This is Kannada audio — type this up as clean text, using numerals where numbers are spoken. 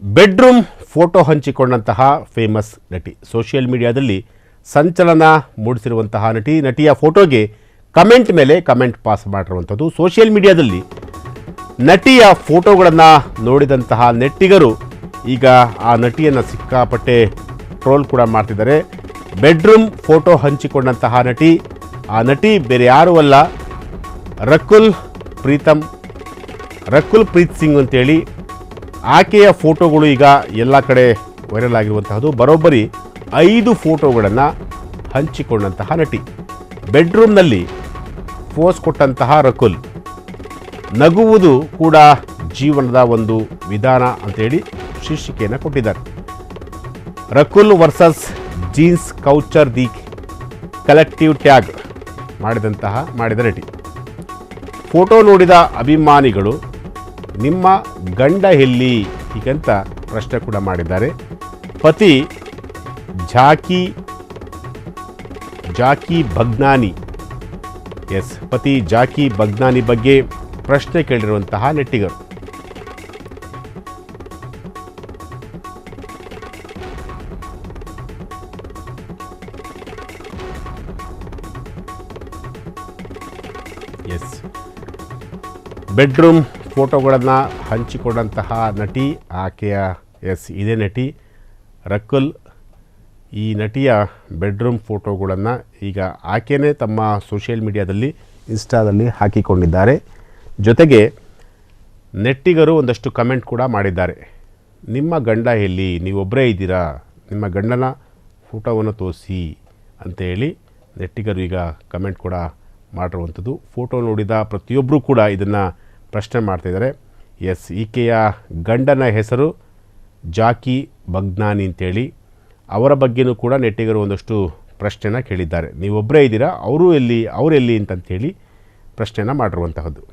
ಬೆಡ್ರೂಮ್ ಫೋಟೋ ಹಂಚಿಕೊಂಡಂತಹ ಫೇಮಸ್ ನಟಿ, ಸೋಷಿಯಲ್ ಮೀಡಿಯಾದಲ್ಲಿ ಸಂಚಲನ ಮೂಡಿಸಿರುವಂತಹ ನಟಿಯ ಫೋಟೋಗೆ ಕಮೆಂಟ್ ಮೇಲೆ ಕಮೆಂಟ್ ಪಾಸ್ ಮಾಡಿರುವಂಥದ್ದು. ಸೋಷಿಯಲ್ ಮೀಡಿಯಾದಲ್ಲಿ ನಟಿಯ ಫೋಟೋಗಳನ್ನು ನೋಡಿದಂತಹ ನೆಟ್ಟಿಗರು ಈಗ ಆ ನಟಿಯನ್ನು ಸಿಕ್ಕಾಪಟ್ಟೆ ಟ್ರೋಲ್ ಕೂಡ ಮಾಡ್ತಿದ್ದಾರೆ. ಬೆಡ್ರೂಮ್ ಫೋಟೋ ಹಂಚಿಕೊಂಡಂತಹ ನಟಿ, ಆ ನಟಿ ಬೇರೆ ಯಾರೂ ಅಲ್ಲ, ರಕುಲ್ ಪ್ರೀತ್ ಸಿಂಗ್ ಅಂತೇಳಿ. ಆಕೆಯ ಫೋಟೋಗಳು ಈಗ ಎಲ್ಲ ಕಡೆ ವೈರಲ್ ಆಗಿರುವಂತಹದ್ದು. ಬರೋಬ್ಬರಿ 5 ಫೋಟೋಗಳನ್ನು ಹಂಚಿಕೊಂಡಂತಹ ನಟಿ. ಬೆಡ್ರೂಮ್ನಲ್ಲಿ ಪೋಸ್ ಕೊಟ್ಟಂತಹ ರಕುಲ್, ನಗುವುದು ಕೂಡ ಜೀವನದ ಒಂದು ವಿಧಾನ ಅಂತೇಳಿ ಶೀರ್ಷಿಕೆಯನ್ನು ಕೊಟ್ಟಿದ್ದಾರೆ. Rakul Versus Jeans Couture The Collective tag ಮಾಡಿದ ನಟಿ. ಫೋಟೋ ನೋಡಿದ ಅಭಿಮಾನಿಗಳು ನಿಮ್ಮ ಗಂಡ ಎಲ್ಲಿ ಹೀಗಂತ ಪ್ರಶ್ನೆ ಕೂಡ ಮಾಡಿದ್ದಾರೆ. ಪತಿ ಜಾಕಿ ಬಗ್ನಾನಿ ಪತಿ ಜಾಕಿ ಬಗ್ನಾನಿ ಬಗ್ಗೆ ಪ್ರಶ್ನೆ ಕೇಳಿರುವಂತಹ ನೆಟ್ಟಿಗರು. ಬೆಡ್ರೂಮ್ ಫೋಟೋಗಳನ್ನು ಹಂಚಿಕೊಂಡಂತಹ ನಟಿ, ಆಕೆಯ ಇದೇ ನಟಿ ರಕುಲ್. ಈ ನಟಿಯ ಬೆಡ್ರೂಮ್ ಫೋಟೋಗಳನ್ನು ಈಗ ಆಕೆಯೇ ತಮ್ಮ ಸೋಷಿಯಲ್ ಮೀಡಿಯಾದಲ್ಲಿ, ಇನ್ಸ್ಟಾದಲ್ಲಿ ಹಾಕಿಕೊಂಡಿದ್ದಾರೆ. ಜೊತೆಗೆ ನೆಟ್ಟಿಗರು ಒಂದಷ್ಟು ಕಮೆಂಟ್ ಕೂಡ ಮಾಡಿದ್ದಾರೆ. ನಿಮ್ಮ ಗಂಡ ಎಲ್ಲಿ, ನೀವೊಬ್ಬರೇ ಇದ್ದೀರಾ, ನಿಮ್ಮ ಗಂಡನ ಫೋಟೋವನ್ನು ತೋರಿಸಿ ಅಂತೇಳಿ ನೆಟ್ಟಿಗರು ಈಗ ಕಮೆಂಟ್ ಕೂಡ ಮಾಡಿರುವಂಥದ್ದು. ಫೋಟೋ ನೋಡಿದ ಪ್ರತಿಯೊಬ್ಬರೂ ಕೂಡ ಇದನ್ನು ಪ್ರಶ್ನೆ ಮಾಡ್ತಿದ್ದಾರೆ. ಈಕೆಯ ಗಂಡನ ಹೆಸರು ಜಾಕಿ ಬಗ್ನಾನಿ ಅಂತೇಳಿ. ಅವರ ಬಗ್ಗೆಯೂ ಕೂಡ ನೆಟ್ಟಿಗರು ಒಂದಷ್ಟು ಪ್ರಶ್ನೆನ ಕೇಳಿದ್ದಾರೆ. ನೀವೊಬ್ಬರೇ ಇದ್ದೀರಾ, ಅವರೆಲ್ಲಿ ಅಂತಂತೇಳಿ ಪ್ರಶ್ನೆನ ಮಾಡಿರುವಂತಹದ್ದು.